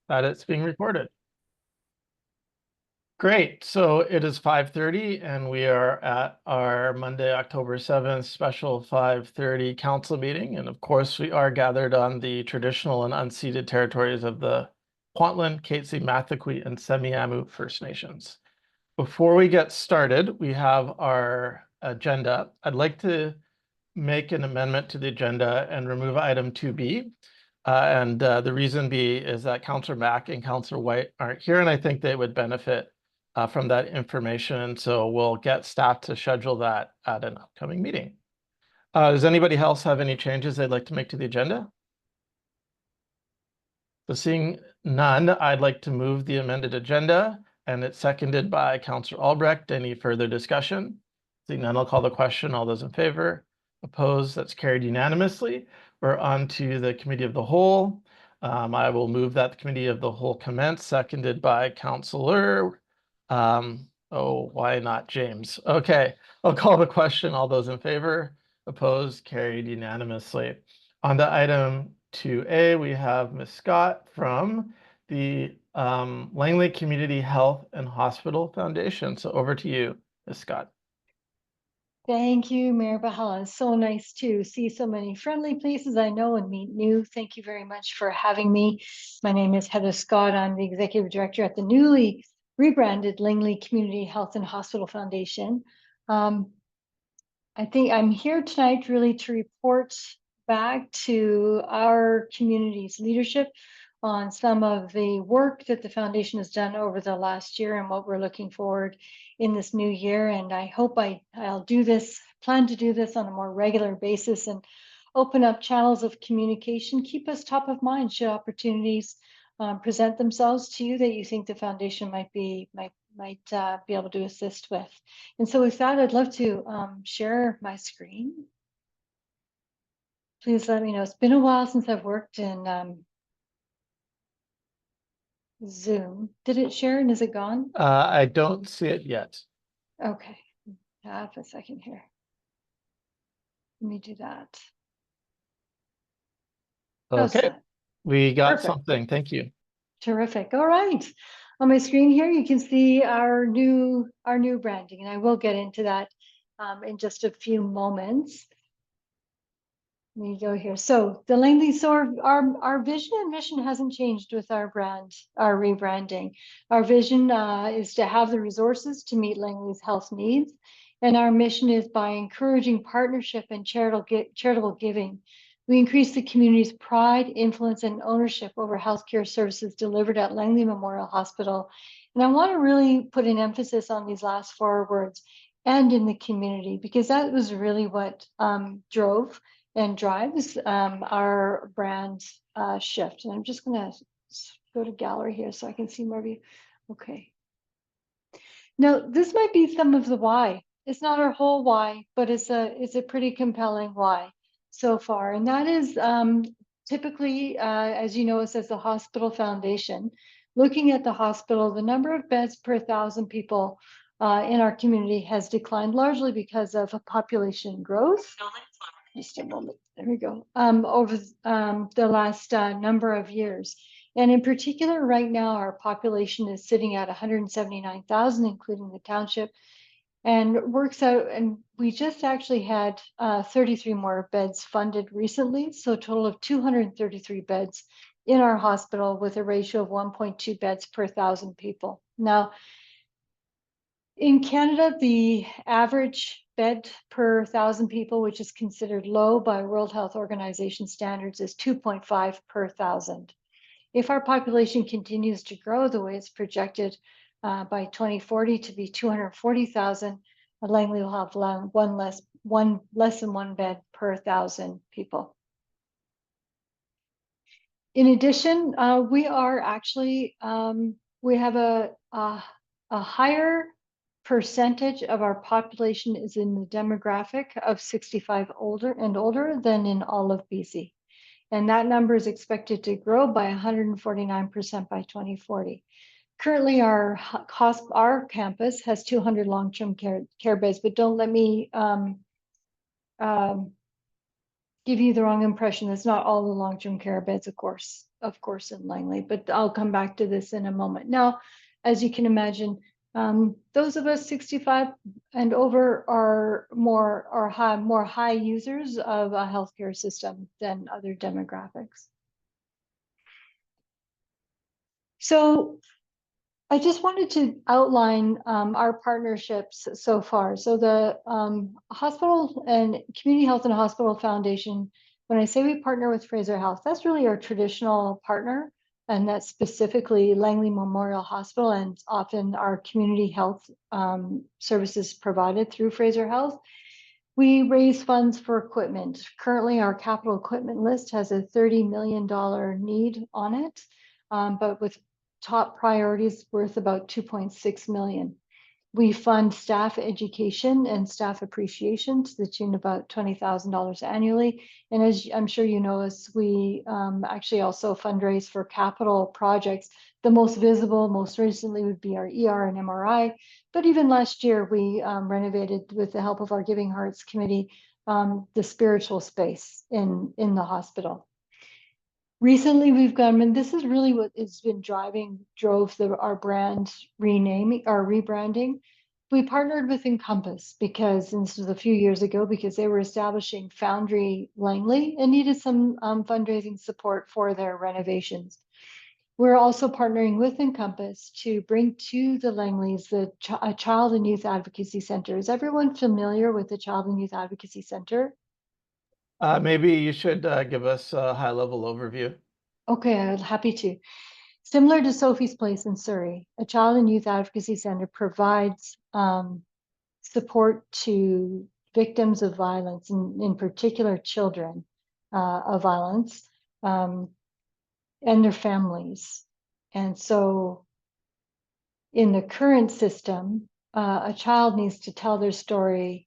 that it's being recorded. Great. So it is 5:30 and we are at our Monday, October 7th special 5:30 council meeting. And of course, we are gathered on the traditional and unceded territories of the Kwantlen, Katzie, Mathaqui, and Semiahmoo First Nations. Before we get started, we have our agenda. I'd like to make an amendment to the agenda and remove item 2B. The reason B is that Councillor Mack and Councillor White aren't here, and I think they would benefit from that information. So we'll get staff to schedule that at an upcoming meeting. Does anybody else have any changes they'd like to make to the agenda? So seeing none, I'd like to move the amended agenda, and it's seconded by Councillor Albrecht. Any further discussion? Seeing none, I'll call the question. All those in favor? Opposed? That's carried unanimously. We're on to the Committee of the Whole. I will move that the Committee of the Whole commence, seconded by Councillor. Why not James? Okay, I'll call the question. All those in favor? Opposed? Carried unanimously. On to item 2A, we have Ms. Scott from the Langley Community Health and Hospital Foundation. So over to you, Ms. Scott. Thank you, Mayor Bahala. It's so nice to see so many friendly faces I know and meet new. Thank you very much for having me. My name is Heather Scott. I'm the Executive Director at the newly rebranded Langley Community Health and Hospital Foundation. I think I'm here tonight really to report back to our community's leadership on some of the work that the foundation has done over the last year and what we're looking forward in this new year. And I hope I'll plan to do this on a more regular basis and open up channels of communication, keep us top of mind should opportunities present themselves to you that you think the foundation might be able to assist with. And so with that, I'd love to share my screen. Please let me know. It's been a while since I've worked in Zoom. Did it share and is it gone? I don't see it yet. Okay, have a second here. Let me do that. Okay, we got Perfect. something. Thank you. Terrific. All right. On my screen here, you can see our new branding, and I will get into that in just a few moments. Let me go here. So the Langley, so our vision and mission hasn't changed with our brand, our rebranding. Our vision is to have the resources to meet Langley's health needs. And our mission is by encouraging partnership and charitable giving. We increase the community's pride, influence, and ownership over healthcare services delivered at Langley Memorial Hospital. And I want to really put an emphasis on these last four words, and in the community, because that was really what drove and drives our brand shift. And I'm just going to go to gallery here so I can see more of you. Okay. Now, this might be some of the why. It's not our whole why, but it's a pretty compelling why so far. And that is typically, as you know, it says the Hospital Foundation. Looking at the hospital, the number of beds per 1,000 people in our community has declined largely because of a population growth. Just a moment. There we go. Over the last number of years. And in particular, right now, our population is sitting at 179,000, including the township, and works out. And we just actually had 33 more beds funded recently. So a total of 233 beds in our hospital with a ratio of 1.2 beds per 1,000 people. Now, in Canada, the average bed per 1,000 people, which is considered low by World Health Organization standards, is 2.5 per 1,000. If our population continues to grow the way it's projected by 2040 to be 240,000, Langley will have less than one bed per 1,000 people. In addition, we are actually we have a higher percentage of our population is in the demographic of 65 and older than in all of BC. And that number is expected to grow by 149% by 2040. Currently, our campus has 200 long-term care beds, but don't let me give you the wrong impression. That's not all the long-term care beds, of course, in Langley, but I'll come back to this in a moment. Now, as you can imagine, those of us 65 and over are more high users of a healthcare system than other demographics. So I just wanted to outline our partnerships so far. So the Hospital and Community Health and Hospital Foundation, when I say we partner with Fraser Health, that's really our traditional partner, and that's specifically Langley Memorial Hospital and often our community health services provided through Fraser Health. We raise funds for equipment. Currently, our capital equipment list has a $30 million need on it, but with top priorities worth about 2.6 million. We fund staff education and staff appreciation to the tune of about $20,000 annually. And as I'm sure you know, as we actually also fundraise for capital projects. The most visible, most recently would be our ER and MRI. But even last year, we renovated with the help of our Giving Hearts Committee, the spiritual space in the hospital. Recently, we've gone, and this is really what has been drove our brand renaming, our rebranding. We partnered with Encompass because, and this was a few years ago, because they were establishing Foundry Langley and needed some fundraising support for their renovations. We're also partnering with Encompass to bring to the Langleys a Child and Youth Advocacy Center. Is everyone familiar with the Child and Youth Advocacy Center? Maybe you should give us a high-level overview. Okay, I'm happy to. Similar to Sophie's Place in Surrey, a Child and Youth Advocacy Center provides support to victims of violence, in particular children of violence, and their families. And so in the current system, a child needs to tell their story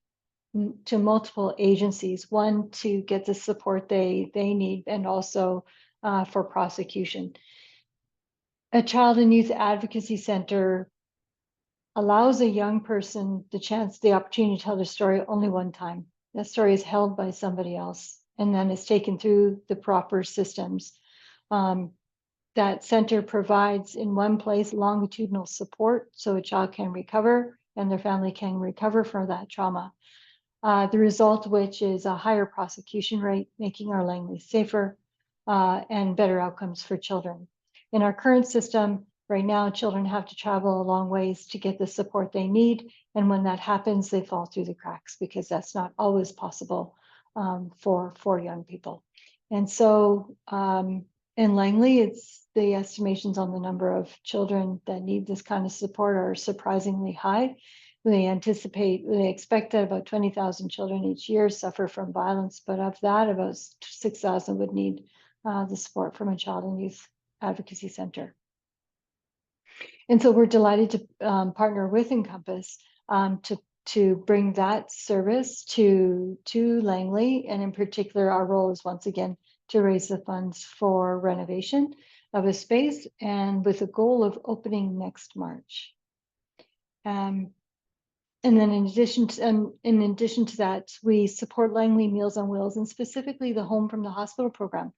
to multiple agencies, one to get the support they need, and also for prosecution. A Child and Youth Advocacy Center allows a young person the opportunity to tell their story only one time. That story is held by somebody else, and then is taken through the proper systems. That center provides in one place longitudinal support so a child can recover and their family can recover from that trauma. The result of which is a higher prosecution rate, making our Langley safer and better outcomes for children. In our current system, right now, children have to travel a long ways to get the support they need. And when that happens, they fall through the cracks because that's not always possible for young people. And so in Langley, the estimations on the number of children that need this kind of support are surprisingly high. They expect that about 20,000 children each year suffer from violence, but of that, about 6,000 would need the support from a Child and Youth Advocacy Center. And so we're delighted to partner with Encompass to bring that service to Langley, and in particular, our role is once again to raise the funds for renovation of a space, and with a goal of opening next March. And then in addition to that, we support Langley Meals on Wheels, and specifically the Home from the Hospital program.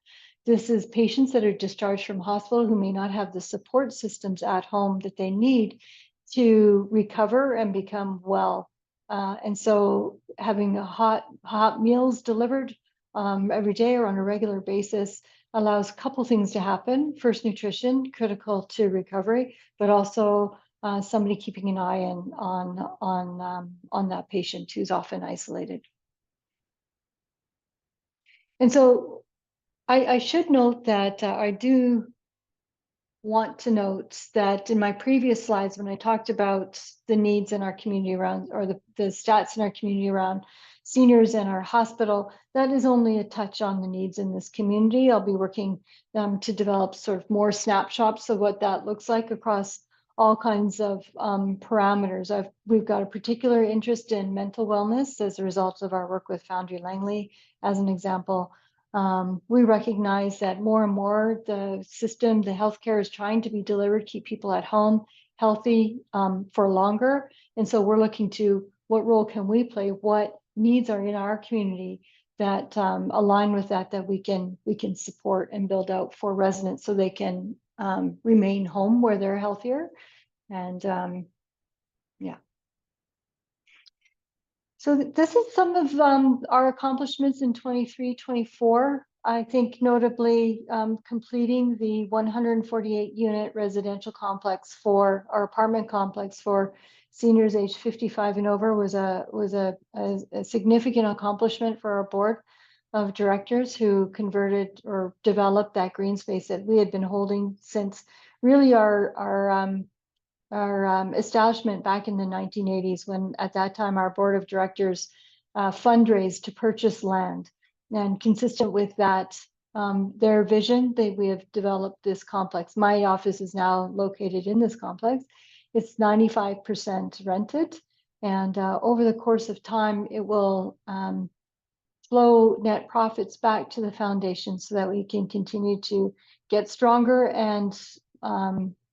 This is patients that are discharged from hospital who may not have the support systems at home that they need to recover and become well. And so having hot meals delivered every day or on a regular basis allows a couple things to happen. First, nutrition, critical to recovery, but also somebody keeping an eye on that patient who's often isolated. And so I should note that I do want to note that in my previous slides, when I talked about the needs in our community around, or the stats in our community around seniors and our hospital, that is only a touch on the needs in this community. I'll be working to develop sort of more snapshots of what that looks like across all kinds of parameters. We've got a particular interest in mental wellness as a result of our work with Foundry Langley, as an example. We recognize that more and more the system, the healthcare is trying to be delivered, keep people at home healthy for longer. And so we're looking to what role can we play, what needs are in our community that align with that we can support and build out for residents so they can remain home where they're healthier. And yeah. So this is some of our accomplishments in 23-24. I think notably completing the 148 unit residential complex for our apartment complex for seniors aged 55 and over was a significant accomplishment for our board of directors, who converted or developed that green space that we had been holding since really our establishment back in the 1980s, when at that time our board of directors fundraised to purchase land. And consistent with that, their vision, we have developed this complex. My office is now located in this complex. It's 95% rented. And over the course of time, it will flow net profits back to the foundation so that we can continue to get stronger and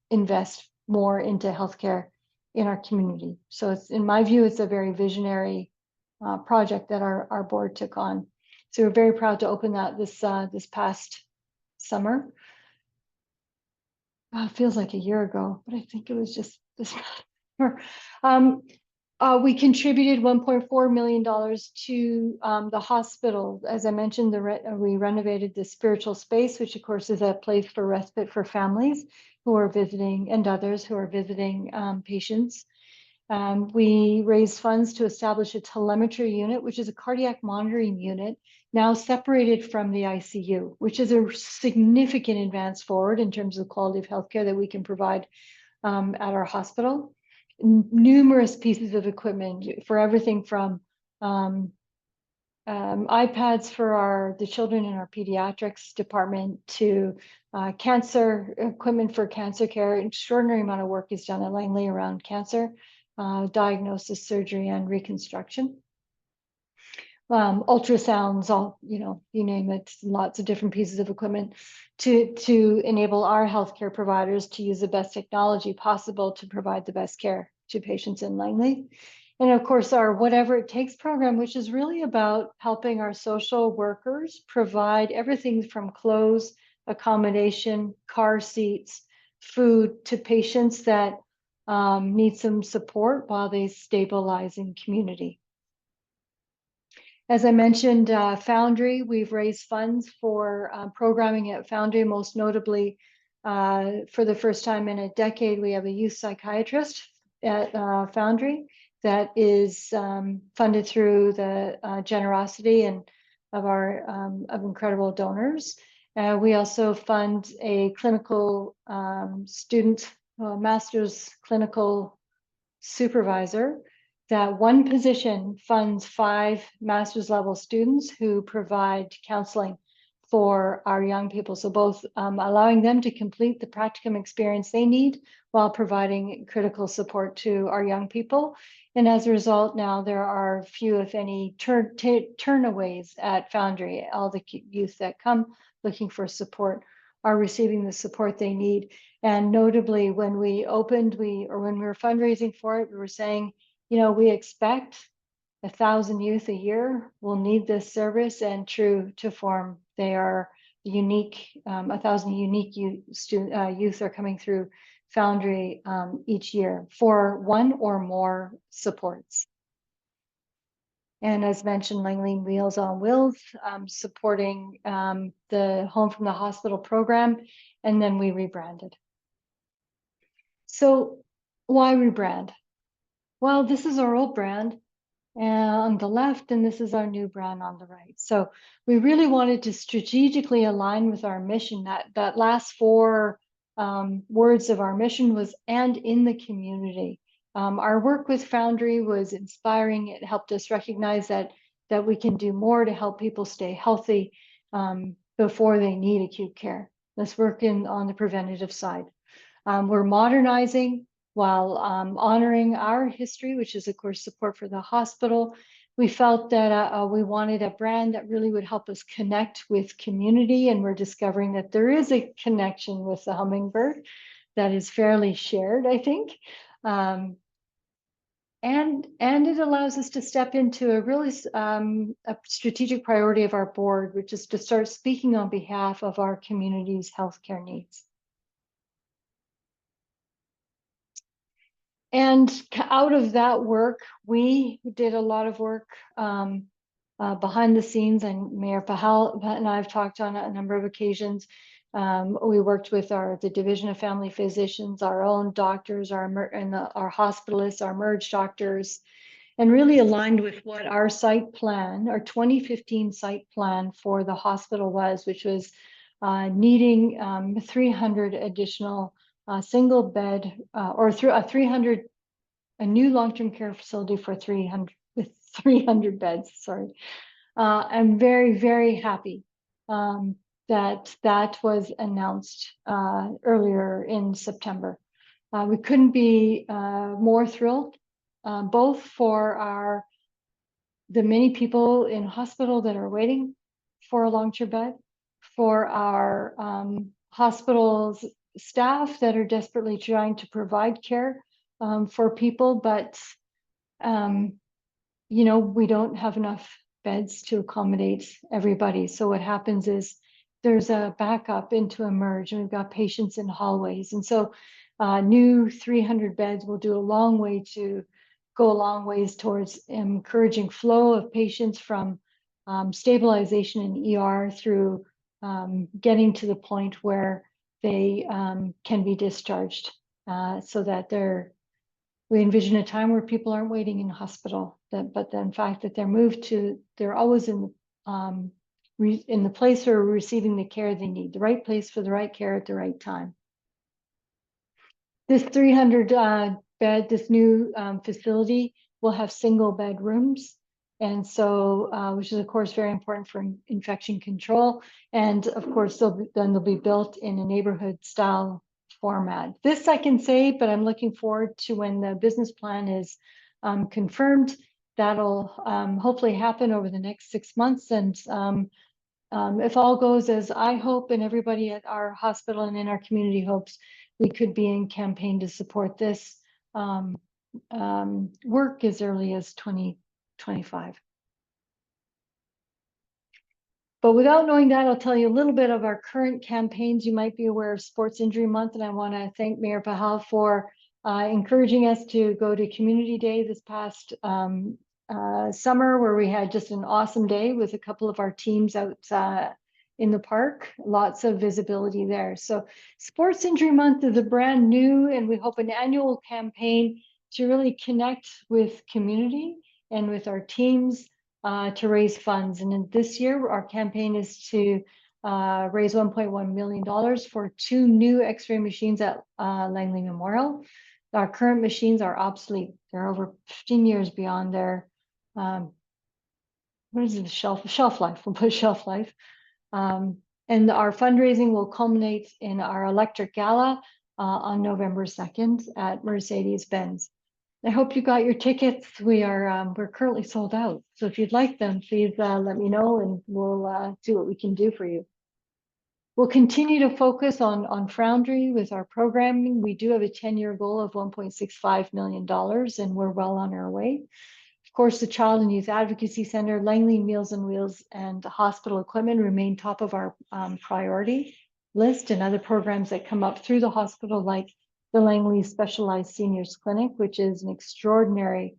invest more into healthcare in our community. So it's, in my view, it's a very visionary project that our board took on. So we're very proud to open that this past summer. It feels like a year ago, but I think it was just this summer. We contributed $1.4 million to the hospital. As I mentioned, we renovated the spiritual space, which of course is a place for respite for families who are visiting and others who are visiting patients. We raised funds to establish a telemetry unit, which is a cardiac monitoring unit, now separated from the ICU, which is a significant advance forward in terms of the quality of healthcare that we can provide at our hospital. Numerous pieces of equipment for everything from iPads for the children in our pediatrics department to cancer equipment for cancer care. An extraordinary amount of work is done at Langley around cancer diagnosis, surgery, and reconstruction. Ultrasounds, you name it, lots of different pieces of equipment to enable our healthcare providers to use the best technology possible to provide the best care to patients in Langley. And of course, our Whatever It Takes program, which is really about helping our social workers provide everything from clothes, accommodation, car seats, food to patients that need some support while they stabilize in community. As I mentioned, Foundry, we've raised funds for programming at Foundry, most notably for the first time in a decade, we have a youth psychiatrist at Foundry that is funded through the generosity and of incredible donors. We also fund a clinical student, master's clinical supervisor. That one position funds 5 master's level students who provide counseling for our young people. So both allowing them to complete the practicum experience they need while providing critical support to our young people. And as a result, now there are few, if any, turnaways at Foundry. All the youth that come looking for support are receiving the support they need. And notably, when we opened, when we were fundraising for it, we were saying, we expect 1,000 youth a year will need this service, and true to form, they are unique. 1,000 unique youth are coming through Foundry each year for one or more supports. And as mentioned, Langley Meals on Wheels, supporting the Home from the Hospital program, and then we rebranded. So why rebrand? Well, this is our old brand on the left, and this is our new brand on the right. So we really wanted to strategically align with our mission. That last 4 words of our mission was "and in the community." Our work with Foundry was inspiring. It helped us recognize that we can do more to help people stay healthy before they need acute care. Let's work on the preventative side. We're modernizing while honoring our history, which is, of course, support for the hospital. We felt that we wanted a brand that really would help us connect with community, and we're discovering that there is a connection with the hummingbird that is fairly shared, I think. And it allows us to step into a really a strategic priority of our board, which is to start speaking on behalf of our community's healthcare needs. And out of that work, we did a lot of work behind the scenes, and Mayor Pahal and I have talked on a number of occasions. We worked with the Division of Family Physicians, our own doctors, our hospitalists, our merge doctors, and really aligned with what our site plan, our 2015 site plan for the hospital was, which was needing 300 additional single bed or through a new long-term care facility for 300 with 300 beds. Sorry, I'm very, very happy that was announced earlier in September. We couldn't be more thrilled, both for the many people in hospital that are waiting for a long-term bed, for our hospital's staff that are desperately trying to provide care for people, but you know, we don't have enough beds to accommodate everybody. So what happens is there's a backup into a merge, and we've got patients in hallways. And so new 300 beds will go a long ways towards encouraging flow of patients from stabilization in ER through getting to the point where they can be discharged so that we envision a time where people aren't waiting in hospital, but the fact that they're always in the place where receiving the care they need, the right place for the right care at the right time. This 300 bed, this new facility will have single bed rooms. And so, which is of course very important for infection control. And of course, they'll be built in a neighborhood style format. This I can say, but I'm looking forward to when the business plan is confirmed. That'll hopefully happen over the next 6 months. And if all goes as I hope and everybody at our hospital and in our community hopes, we could be in campaign to support this work as early as 2025. But without knowing that, I'll tell you a little bit of our current campaigns. You might be aware of Sports Injury Month, and I want to thank Mayor Pahal for encouraging us to go to Community Day this past summer, where we had just an awesome day with a couple of our teams out in the park. Lots of visibility there. So Sports Injury Month is a brand new, and we hope an annual campaign to really connect with community and with our teams to raise funds. And this year, our campaign is to raise $1.1 million for 2 new X-ray machines at Langley Memorial. Our current machines are obsolete. They're over 15 years beyond their what is it, shelf life? We'll put shelf life. And our fundraising will culminate in our electric gala on November 2nd at Mercedes-Benz. I hope you got your tickets. We're currently sold out. So if you'd like them, please let me know, and we'll see what we can do for you. We'll continue to focus on Foundry with our programming. We do have a 10-year goal of $1.65 million, and we're well on our way. Of course, the Child and Youth Advocacy Center, Langley Meals on Wheels, and hospital equipment remain top of our priority list, and other programs that come up through the hospital, like the Langley Specialized Seniors Clinic, which is an extraordinary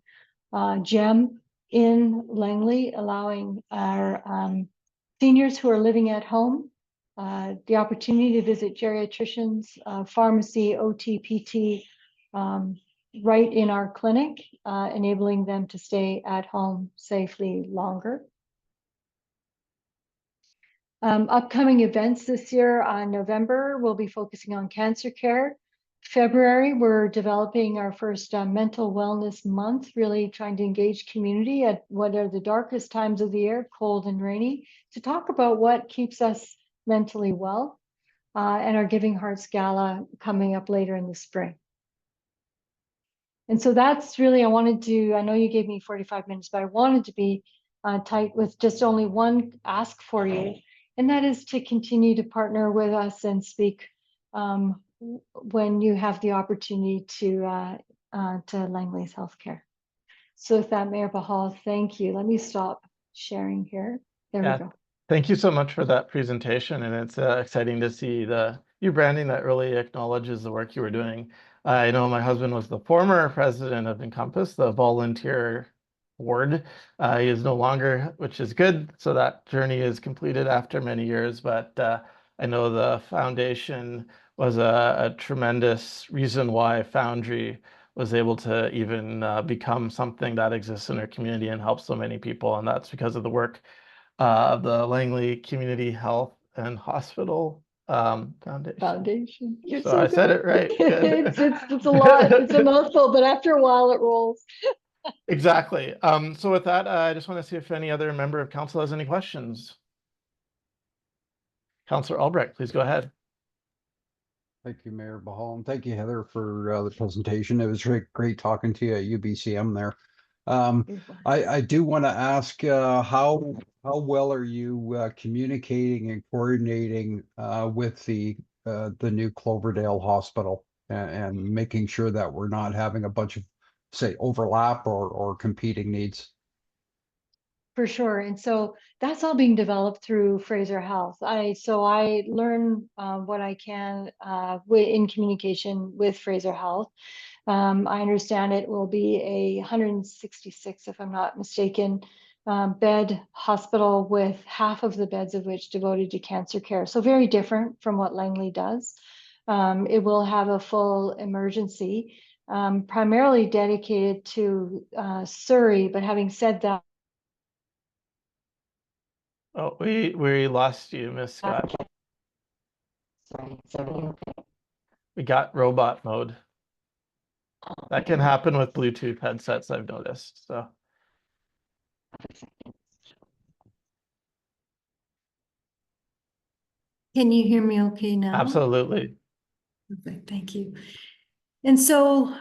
gem in Langley, allowing our seniors who are living at home the opportunity to visit geriatricians, pharmacy, OT, PT, right in our clinic, enabling them to stay at home safely longer. Upcoming events this year on November, we'll be focusing on cancer care. February, we're developing our first mental wellness month, really trying to engage community at what are the darkest times of the year, cold and rainy, to talk about what keeps us mentally well, and our Giving Hearts Gala coming up later in the spring. And so that's really, I know you gave me 45 minutes, but I wanted to be tight with just only one ask for you, and that is to continue to partner with us and speak when you have the opportunity to Langley's Healthcare. So with that, Mayor Bahal, thank you. Let me stop sharing here. There we Yeah, go. thank you so much for that presentation, and it's exciting to see the new branding that really acknowledges the work you were doing. I know my husband was the former president of Encompass, the volunteer board. He is no longer, which is good. So that journey is completed after many years, but I know the foundation was a tremendous reason why Foundry was able to even become something that exists in our community and help so many people. And that's because of the work of the Langley Community Health and Hospital Foundation. Foundation. You're So so I good. said it right. Good. It's a lot. It's a mouthful, but after a while it rolls. Exactly. So with that, I just want to see if any other member of council has any questions. Councillor Albrecht, please go ahead. Thank you, Mayor Bahal, and thank you, Heather, for the presentation. It was great talking to you at UBCM there. I do want to ask how well are you communicating and coordinating with the new Cloverdale Hospital and making sure that we're not having a bunch of, say, overlap or competing needs? For sure. And so that's all being developed through Fraser Health. So I learn what I can in communication with Fraser Health. I understand it will be a 166, if I'm not mistaken, bed hospital with half of the beds of which devoted to cancer care. So very different from what Langley does. It will have a full emergency, primarily dedicated to Surrey. But having said that, Oh, we lost you, Miss Scott. sorry, We got robot mode. That can happen with Bluetooth headsets, I've noticed. So can you hear me okay now? absolutely. Perfect, thank you. And so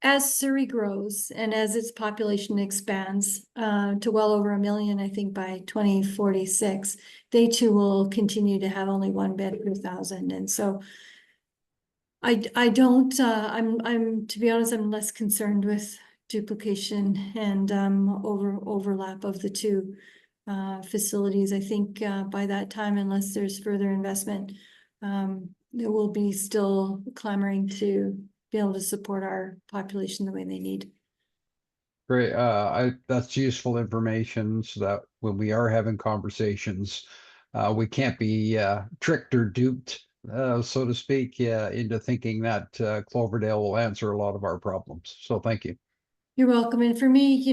as Surrey grows and as its population expands to well over 1 million, I think by 2046, they too will continue to have only one bed per 1,000. And so I don't, I'm to be honest, I'm less concerned with duplication and overlap of the two facilities. I think by that time, unless there's further investment, there will be still clamoring to be able to support our population the way they need. Great. That's useful information so that when we are having conversations, we can't be tricked or duped, so to speak, into thinking that Cloverdale will answer a lot of our problems. So thank you. You're welcome. And for me,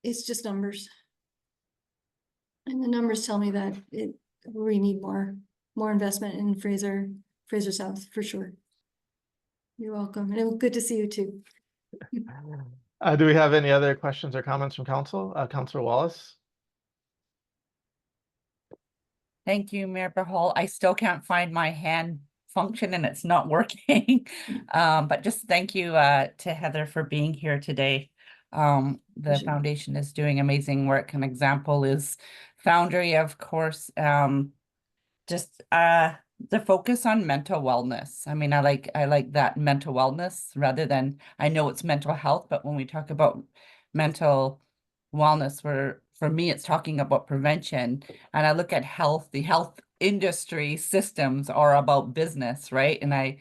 it's just numbers. And the numbers tell me that we need more investment in Fraser South for sure. You're welcome. And it was good to see you too. Do we have any other questions or comments from council? Councillor Wallace? Thank you, Mayor Bahal. I still can't find my hand function and it's not working. But just thank you to Heather for being here today. The foundation is doing amazing work. An example is Foundry, of course. Just the focus on mental wellness. I mean, I like that mental wellness rather than, I know it's mental health, but when we talk about mental wellness, for me, it's talking about prevention. And I look at health, the health industry systems are about business, right? And I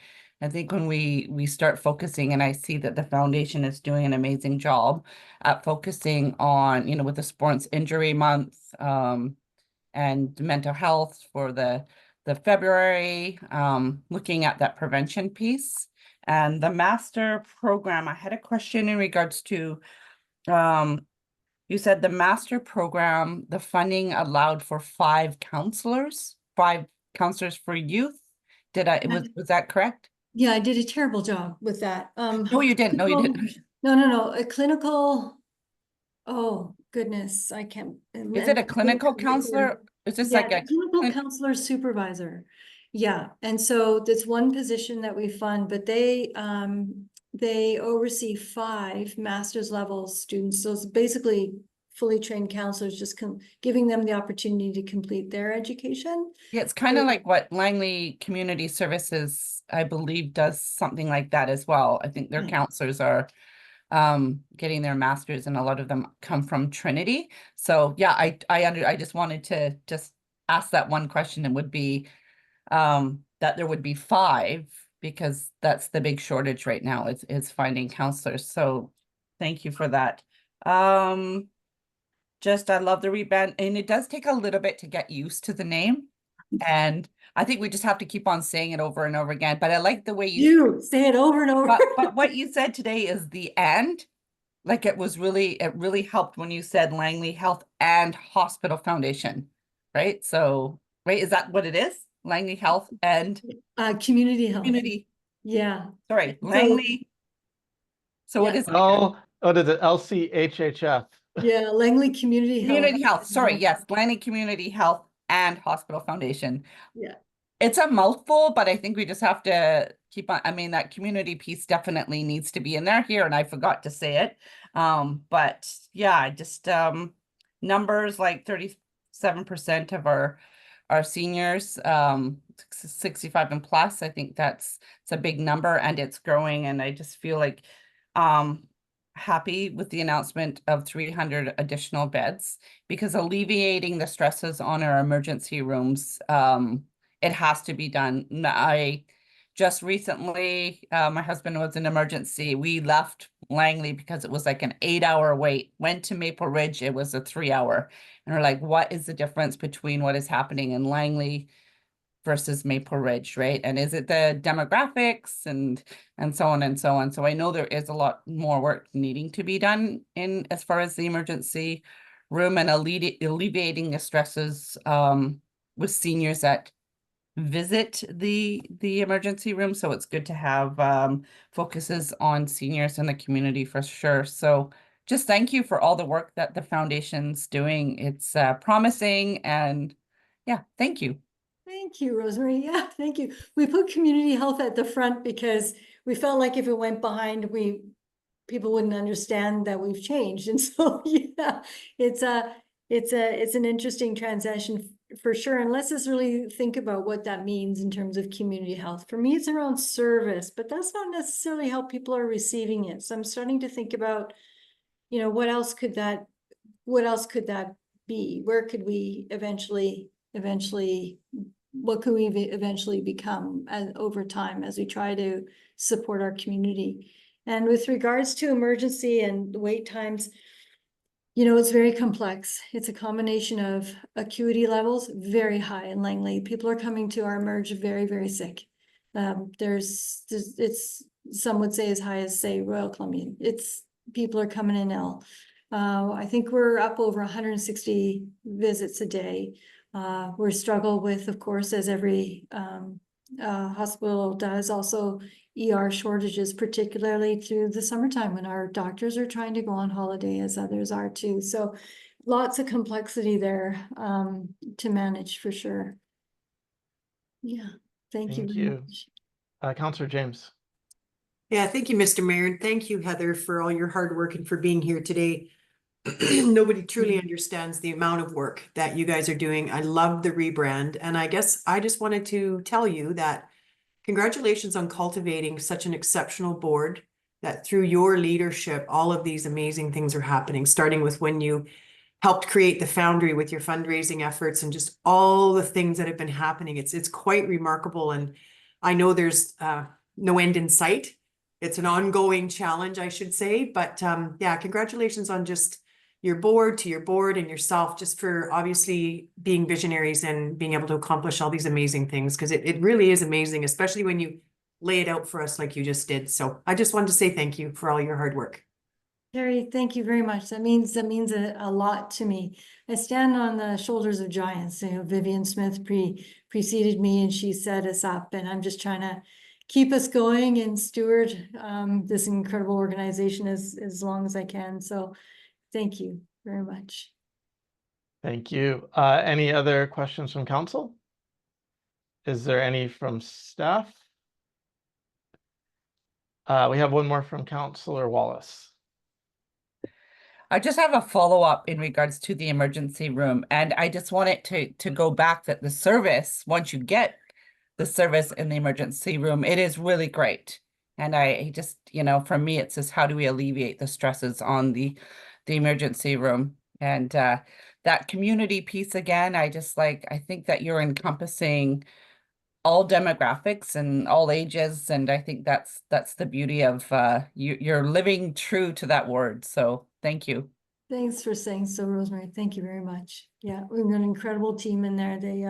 think when we start focusing, and I see that the foundation is doing an amazing job at focusing on, with the Sports Injury Month, and mental health for the February, looking at that prevention piece. And the master program, I had a question in regards to, you said the master program, the funding allowed for 5 counselors for youth. Was that correct? Yeah, I did a terrible job with that. No, you didn't. No, you didn't. No. A clinical, oh goodness, I can't. Is it a clinical counselor? Is this like a clinical counselor supervisor? Yeah, and so that's one position that we fund, but they oversee 5 master's level students. So it's basically fully trained counselors, just giving them the opportunity to complete their education. Yeah, it's kind of like what Langley Community Services, I believe, does something like that as well. I think their counselors are getting their masters, and a lot of them come from Trinity. So yeah, I just wanted to just ask that one question, and would be that there would be 5, because that's the big shortage right now, is finding counselors. So thank you for that. Just I love the rebrand, and it does take a little bit to get used to the name. And I think we just have to keep on saying it over and over again. But I like the way You say it over and over. but what you said today is the "and." Like it really helped when you said Langley Health and Hospital Foundation, right? So, right, is that what it is? Langley Health and Community health. Community, Yeah. sorry, So- Langley. So what Yeah. is it? Oh, what is it? LCHHF. Yeah, Langley Community Health. Community Health, sorry, yes, Langley Community Health and Hospital Foundation. Yeah. It's a mouthful, but I think we just have to keep on. I mean, that community piece definitely needs to be in there here, and I forgot to say it. But yeah, just numbers like 37% of our seniors, 65 and plus. I think it's a big number, and it's growing. And I just feel like happy with the announcement of 300 additional beds, because alleviating the stresses on our emergency rooms, it has to be done. I just recently, my husband was in emergency. We left Langley because it was like an 8-hour wait, went to Maple Ridge, it was a 3-hour. And we're like, what is the difference between what is happening in Langley versus Maple Ridge, right? And is it the demographics and so on and so on? So I know there is a lot more work needing to be done in as far as the emergency room, and alleviating the stresses with seniors that visit the emergency room. So it's good to have focuses on seniors in the community for sure. So just thank you for all the work that the foundation's doing. It's promising, and yeah, thank you. Thank you, Rosemary. Yeah, thank you. We put community health at the front because we felt like if it went behind, people wouldn't understand that we've changed. And so, yeah, it's an interesting transition for sure. And let's just really think about what that means in terms of community health. For me, it's around service, but that's not necessarily how people are receiving it. So I'm starting to think about, what else could that be? Where could we eventually, what could we eventually become over time as we try to support our community? And with regards to emergency and wait times, it's very complex. It's a combination of acuity levels, very high in Langley. People are coming to our emerge very, very sick. It's some would say as high as, say, Royal Columbian. People are coming in ill. I think we're up over 160 visits a day. We're struggle with, of course, as every hospital does, also ER shortages, particularly through the summertime when our doctors are trying to go on holiday, as others are too. So lots of complexity there to manage for sure. Yeah, thank you. Thank very you. much. Counselor James. Yeah, thank you, Mr. Mayor, and thank you, Heather, for all your hard work and for being here today. Nobody truly understands the amount of work that you guys are doing. I love the rebrand, and I guess I just wanted to tell you that congratulations on cultivating such an exceptional board, that through your leadership, all of these amazing things are happening, starting with when you helped create the Foundry with your fundraising efforts and just all the things that have been happening. It's quite remarkable, and I know there's no end in sight. It's an ongoing challenge, I should say, but yeah, congratulations on just your board and yourself, just for obviously being visionaries and being able to accomplish all these amazing things, because it really is amazing, especially when you lay it out for us like you just did. So I just wanted to say thank you for all your hard work. Terry, thank you very much. That means a lot to me. I stand on the shoulders of giants. Vivian Smith preceded me, and she set us up, and I'm just trying to keep us going and steward this incredible organization as long as I can. So thank you very much. Thank you. Any other questions from council? Is there any from staff? We have one more from Councillor Wallace. I just have a follow-up in regards to the emergency room, and I just want it to go back that the service, once you get the service in the emergency room, it is really great. And I just, for me, it's just how do we alleviate the stresses on the emergency room? And that community piece again, I think that you're encompassing all demographics and all ages, and I think that's the beauty of you're living true to that word. So thank you. Thanks for saying so, Rosemary. Thank you very much. Yeah, we've got an incredible team in there. They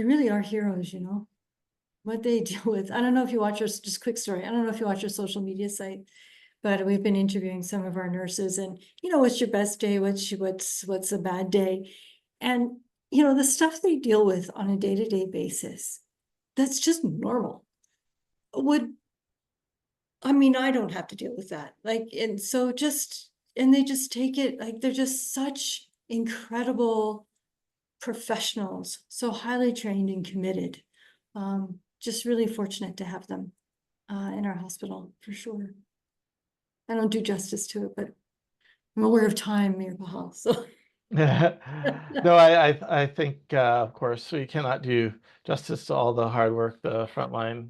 really are heroes, what they deal with. I don't know if you watch just quick story. I don't know if you watch our social media site, but we've been interviewing some of our nurses and, what's your best day? What's a bad day? And, the stuff they deal with on a day-to-day basis, that's just normal. I don't have to deal with that. And they just take it, like, they're just such incredible professionals, so highly trained and committed. Just really fortunate to have them in our hospital, for sure. I don't do justice to it, but I'm aware of time, Mayor Bahal, so. No, I think, of course, we cannot do justice to all the hard work the frontline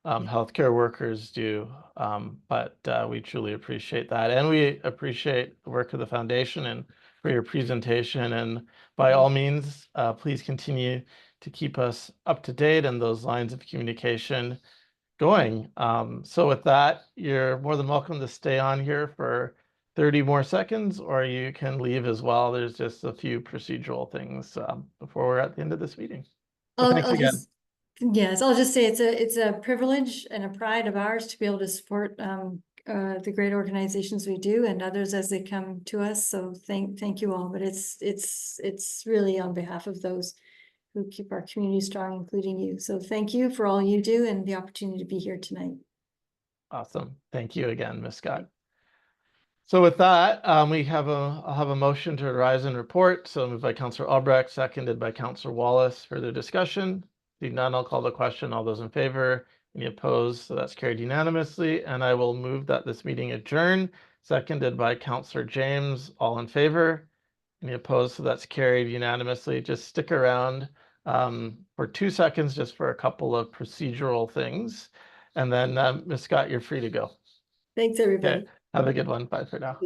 healthcare workers do, but we truly appreciate that. And we appreciate the work of the foundation and for your presentation. And by all means, please continue to keep us up to date and those lines of communication going. So with that, you're more than welcome to stay on here for 30 more seconds, or you can leave as well. There's just a few procedural things before we're at the end of this meeting. So thanks again. Yes, I'll just say it's a privilege and a pride of ours to be able to support the great organizations we do and others as they come to us. So thank you all. But it's really on behalf of those who keep our community strong, including you. So thank you for all you do and the opportunity to be here tonight. Awesome. Thank you again, Ms. Scott. So with that, I'll have a motion to rise and report. So moved by Councillor Albrecht, seconded by Councillor Wallace. Further discussion? Seeing none, I'll call the question. All those in favor? Any opposed? So that's carried unanimously. And I will move that this meeting adjourn, seconded by Councillor James. All in favor? Any opposed? So that's carried unanimously. Just stick around for 2 seconds, just for a couple of procedural things. And then, Ms. Scott, you're free to go. Thanks, everybody. Okay. Have a good one. Bye for now.